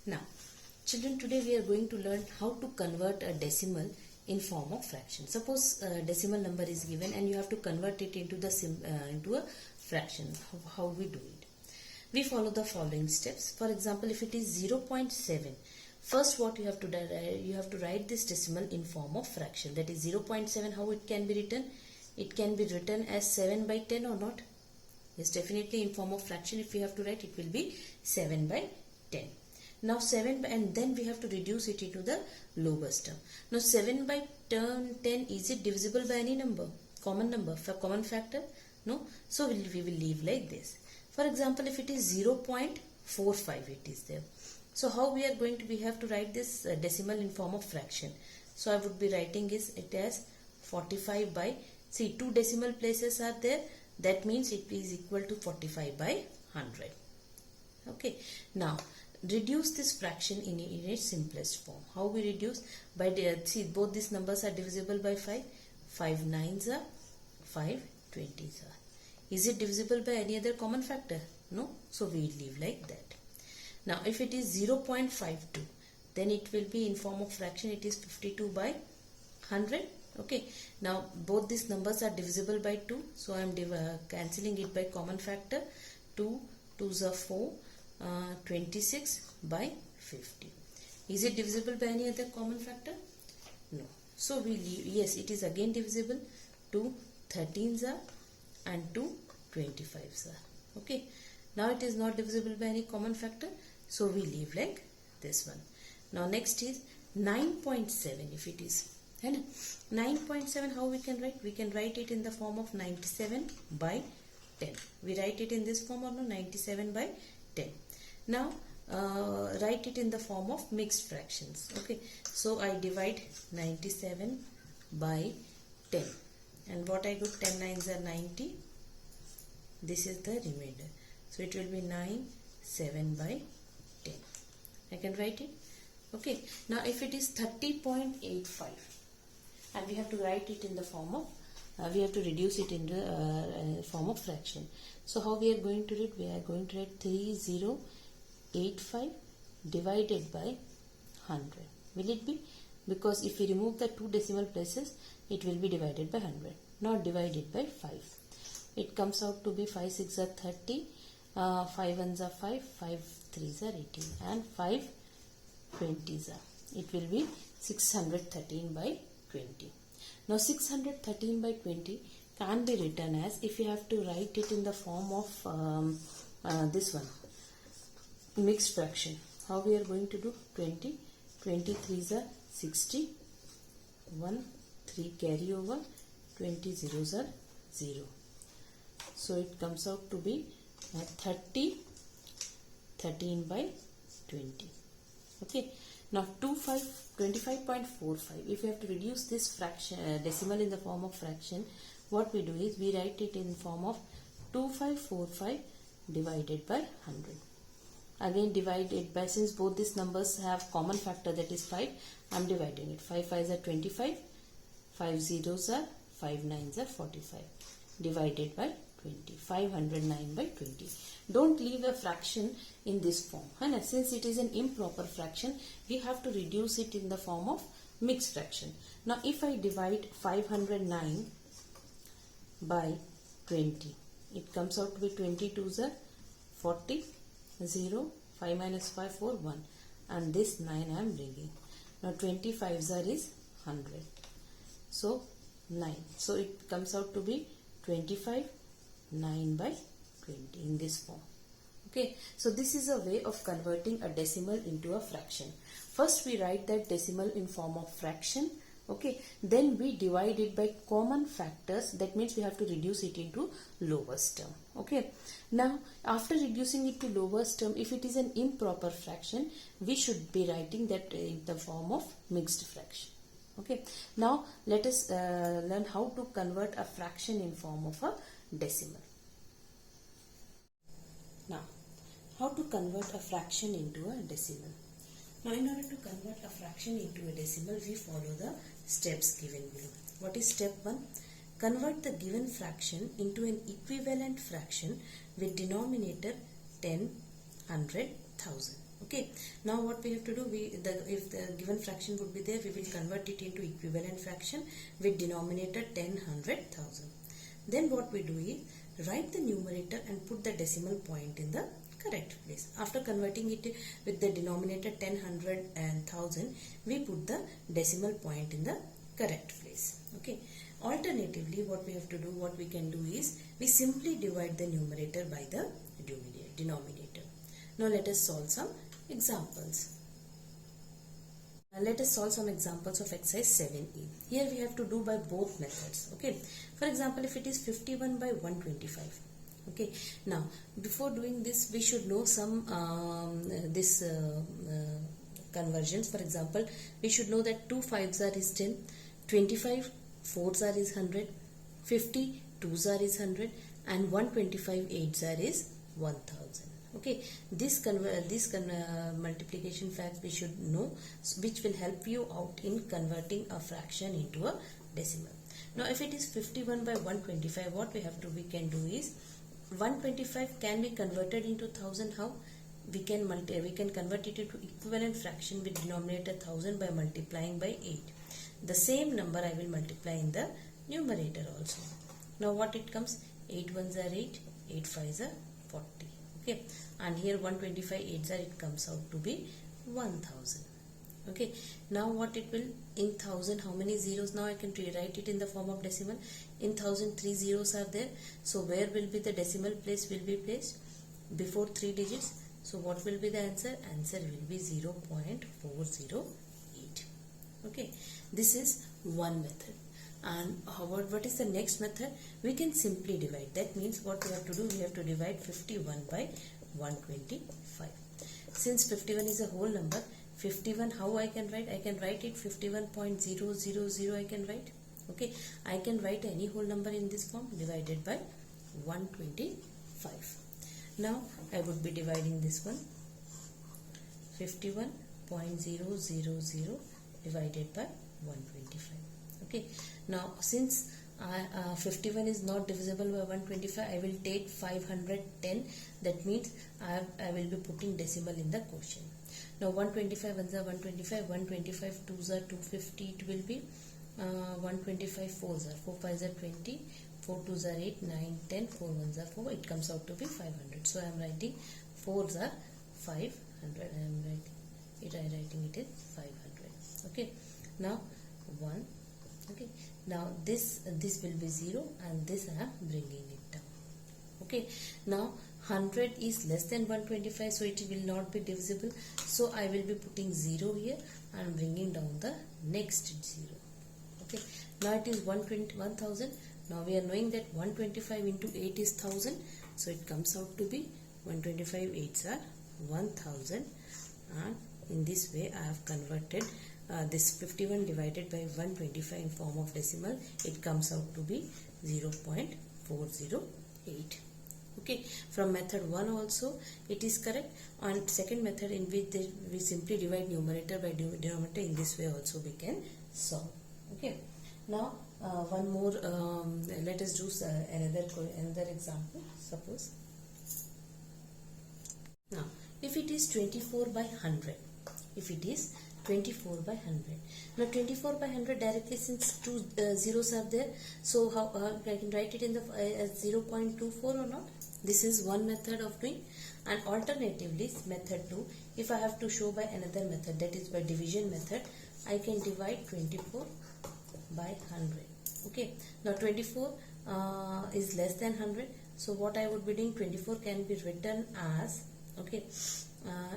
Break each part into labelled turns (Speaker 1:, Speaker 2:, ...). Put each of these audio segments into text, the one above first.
Speaker 1: Now, children, today we are going to learn how to convert a decimal in form of fraction. Suppose a decimal number is given and you have to convert it into a fraction. How we do it? We follow the following steps. For example, if it is 0.7, first what you have to do, you have to write this decimal in form of fraction. That is 0.7. How it can be written? It can be written as 7 by 10 or not? Yes, definitely in form of fraction. If we have to write, it will be 7 by 10. Now 7 and then we have to reduce it into the lowest term. Now 7 by 10, is it divisible by any number? Common number, common factor? No. So we will leave like this. For example, if it is 0.45, it is there. So how we have to write this decimal in form of fraction. So I would be writing it as 45 by, see, two decimal places are there. That means it is equal to 45 by 100. Okay. Now reduce this fraction in its simplest form. How we reduce? By see, both these numbers are divisible by 5. 5 9s are 5 20s are. Is it divisible by any other common factor? No. So we leave like that. Now if it is 0.52, then it will be in form of fraction. It is 52 by 100. Okay. Now both these numbers are divisible by 2. So I am cancelling it by common factor. 2 2s are 4. 26 by 50. Is it divisible by any other common factor? No. So we leave. Yes, it is again divisible. 2 13s are and 2 25s are. Okay. Now it is not divisible by any common factor. So we leave like this one. Now next is 9.7. If it is 9.7, how we can write? We can write it in the form of 97 by 10. We write it in this form or no? 97 by 10. Now write it in the form of mixed fractions. Okay, so I divide 97 by 10, and what I got, 10 9s are 90. This is the remainder, so it will be 9 7 by 10. I can write it. Okay, now if it is 30.85 and we have to write it in the form of we have to reduce it in the form of fraction. So how we are going to write? We are going to write 3085 divided by 100. Will it be? Because if we remove the two decimal places, it will be divided by 100, not divided by 5. It comes out to be 5 6 are 30, 5 1s are 5, 5 3s are 18, and 5 20s are. It will be 613 by 20. Now 613 by 20 can be written as, if you have to write it in the form of this one, mixed fraction. How we are going to do? 20 23s are 60, 1 3 carry over, 20 zeros are 0. So it comes out to be 30 13 by 20. Okay. Now 25.45. If you have to reduce this fraction decimal in the form of fraction, what we do is we write it in form of 2545 divided by 100. Again divided by, since both these numbers have common factor, that is 5, I am dividing it. 5 5s are 25, 5 zeros are 5 9s are 45, divided by 20. 509 by 20. Don't leave a fraction in this form. And since it is an improper fraction, we have to reduce it in the form of mixed fraction. Now if I divide 509 by 20, it comes out to be 22s are 40, 0, 5 minus 5 4 1, and this 9 I am bringing. Now 25s are is 100, so 9. So it comes out to be 25 9 by 20 in this form. Okay, so this is a way of converting a decimal into a fraction. First we write that decimal in form of fraction. Okay, then we divide it by common factors. That means we have to reduce it into lowest term. Okay, now after reducing it to lowest term, if it is an improper fraction, we should be writing that in the form of mixed fraction. Okay, now let us learn how to convert a fraction in form of a decimal. Now, how to convert a fraction into a decimal? Now, in order to convert a fraction into a decimal, we follow the steps given below. What is step 1? Convert the given fraction into an equivalent fraction with denominator 10, 100, 1000. Okay, now what we have to do, if the given fraction would be there, we will convert it into equivalent fraction with denominator 10, 100, 1000. Then what we do is write the numerator and put the decimal point in the correct place. After converting it with the denominator 10, 100 and 1000, we put the decimal point in the correct place. Okay. Alternatively, what we have to do, what we can do is we simply divide the numerator by the denominator. Now let us solve some examples. Let us solve some examples of exercise 7e. Here we have to do by both methods. Okay. For example, if it is 51 by 125. Okay. Now, before doing this, we should know some conversions. For example, we should know that 2 5s are is 10, 25 4s are is 100, 50 2s are is 100, and 125 8s are is 1000. Okay, this multiplication facts we should know, which will help you out in converting a fraction into a decimal. Now, if it is 51 by 125, what we can do is 125 can be converted into 1000. How? We can convert it into equivalent fraction with denominator 1000 by multiplying by 8. The same number I will multiply in the numerator also. Now, what it comes? 8 1s are 8, 8 5s are 40. Okay, and here 125 8s are, it comes out to be 1000. Okay, now what it will, in 1000 how many zeros? Now I can rewrite it in the form of decimal. In 1000 3 zeros are there, so where will be the decimal place will be placed? Before 3 digits. So what will be the answer? Answer will be 0.408. Okay, this is one method. And what is the next method? We can simply divide. That means what we have to do, we have to divide 51 by 125. Since 51 is a whole number, 51 how I can write? I can write it 51.000 I can write. Okay, I can write any whole number in this form divided by 125. Now I would be dividing this one 51.000 divided by 125. Okay, now since 51 is not divisible by 125, I will take 510. That means I will be putting decimal in the quotient. Now 125 ones are 125, 125 2s are 250. It will be 125 4s are 4 5s are 20, 4 2s are 8, 9 10, 4 1s are 4. It comes out to be 500. So I am writing 4s are 500. I am writing it is 500. Okay, now 1. Okay, now this will be 0 and this I am bringing it down. Okay, now 100 is less than 125, so it will not be divisible, so I will be putting 0 here and bringing down the next 0. Okay, now it is 1000. Now we are knowing that 125 into 8 is 1000, so it comes out to be 125 8s are 1000, and in this way I have converted this 51 divided by 125 in form of decimal. It comes out to be 0.408. Okay, from method 1 also it is correct, and second method in which we simply divide numerator by denominator, in this way also we can solve. Okay, now one more, let us do another example. Suppose now if it is 24 by 100, if it is 24 by 100. Now 24 by 100 directly, since 2 zeros are there, so how I can write it in the as 0.24 or not? This is one method of doing. And alternatively, method 2, if I have to show by another method, that is by division method, I can divide 24 by 100. Okay, now 24 is less than 100, so what I would be doing, 24 can be written as, okay,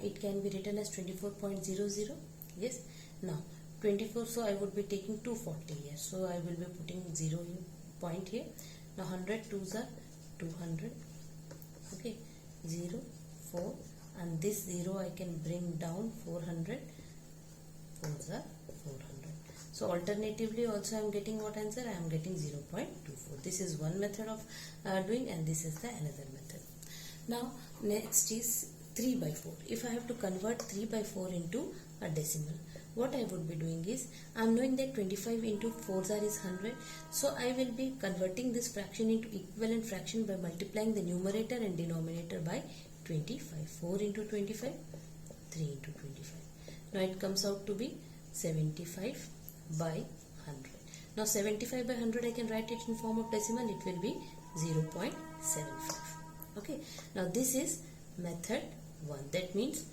Speaker 1: it can be written as 24.00. Yes, now 24, so I would be taking 240 here, so I will be putting 0 point here. Now 100 2s are 200. Okay, 0 4, and this 0 I can bring down 400, 4s are 400. So alternatively also I am getting what answer? I am getting 0.24. This is one method of doing, and this is the another method. Now next is 3 by 4. If I have to convert 3 by 4 into a decimal, what I would be doing is, I am knowing that 25 into 4s are is 100, so I will be converting this fraction into equivalent fraction by multiplying the numerator and denominator by 25. 4 into 25 3 into 25. Now it comes out to be 75 by 100. Now 75 by 100 I can write it in form of decimal. It will be 0.75. Okay. Now this is method 1. That means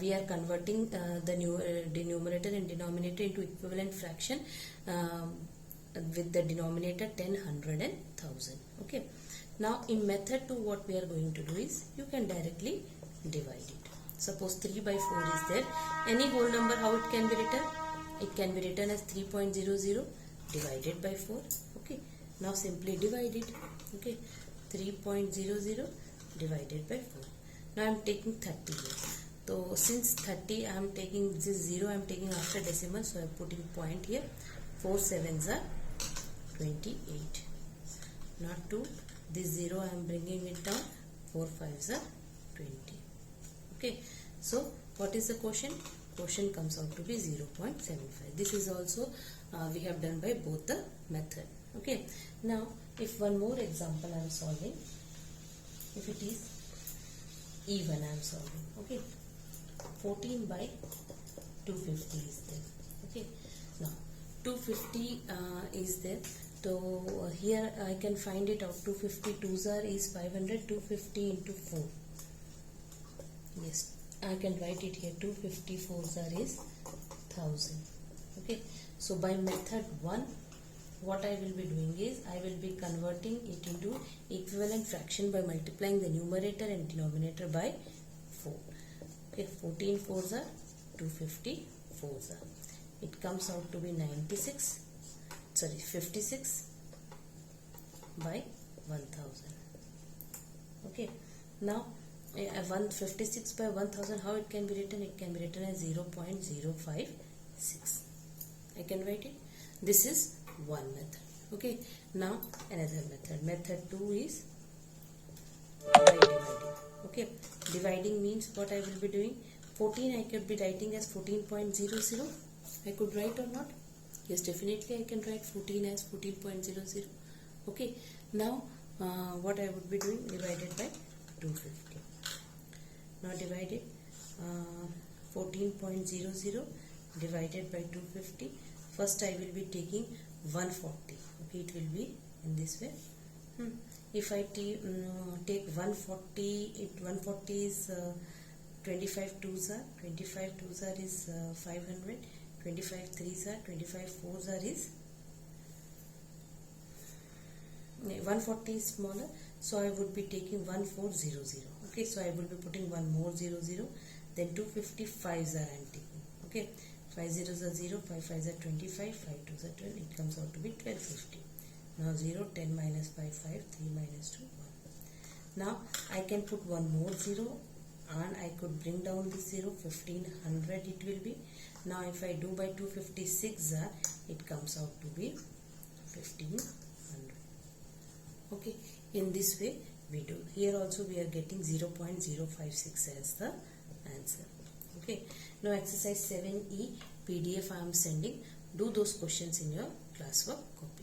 Speaker 1: we are converting the numerator and denominator into equivalent fraction with the denominator 10, 100 and 1000. Okay. Now in method 2 what we are going to do is you can directly divide it. Suppose 3 by 4 is there. Any whole number, how it can be written? It can be written as 3.00 divided by 4. Okay. Now simply divide it. Okay. 3.00 divided by 4. Now I am taking 30 here. So since 30 I am taking this 0, I am taking after decimal, so I am putting point here. 4 sevens are 28. Not 2. This 0 I am bringing it down. 4 fives are 20. Okay. So what is the quotient? Quotient comes out to be 0.75. This is also we have done by both the method. Okay. Now if one more example I am solving, if it is even I am solving. Okay. 14 by 250 is there. Okay. Now 250 is there. So here I can find it out. 250 2s are is 500. 250 into 4. Yes, I can write it here. 250 4s are is 1000. Okay. So by method 1, what I will be doing is I will be converting it into equivalent fraction by multiplying the numerator and denominator by 4. Okay, 14 4s are 250 4s are. It comes out to be 56 by 1000. Okay. Now 156 by 1000, how it can be written? It can be written as 0.056. I can write it. This is one method. Okay. Now another method. Method 2 is by dividing. Okay. Dividing means what I will be doing? 14 I could be writing as 14.00. I could write or not? Yes, definitely I can write 14 as 14.00. Okay. Now what I would be doing? Divided by 250. Now divided 14.00 divided by 250. First I will be taking 140. Okay, it will be in this way. If I take 140, 140 is 25 2s are, 25 2s are is 500, 25 3s are, 25 4s are is 140 is smaller, so I would be taking 1400. Okay, so I will be putting one more 00, then 255s are I am taking. Okay, 5 zeros are 0, 5 5s are 25, 5 2s are 12, it comes out to be 1250. Now 0, 10 minus by 5, 3 minus 2, 1. Now I can put one more 0 and I could bring down this 0, 1500 it will be. Now if I do by 256, it comes out to be 1500. Okay, in this way we do. Here also we are getting 0.056 as the answer. Okay, now exercise 7E PDF I am sending. Do those questions in your classwork copy.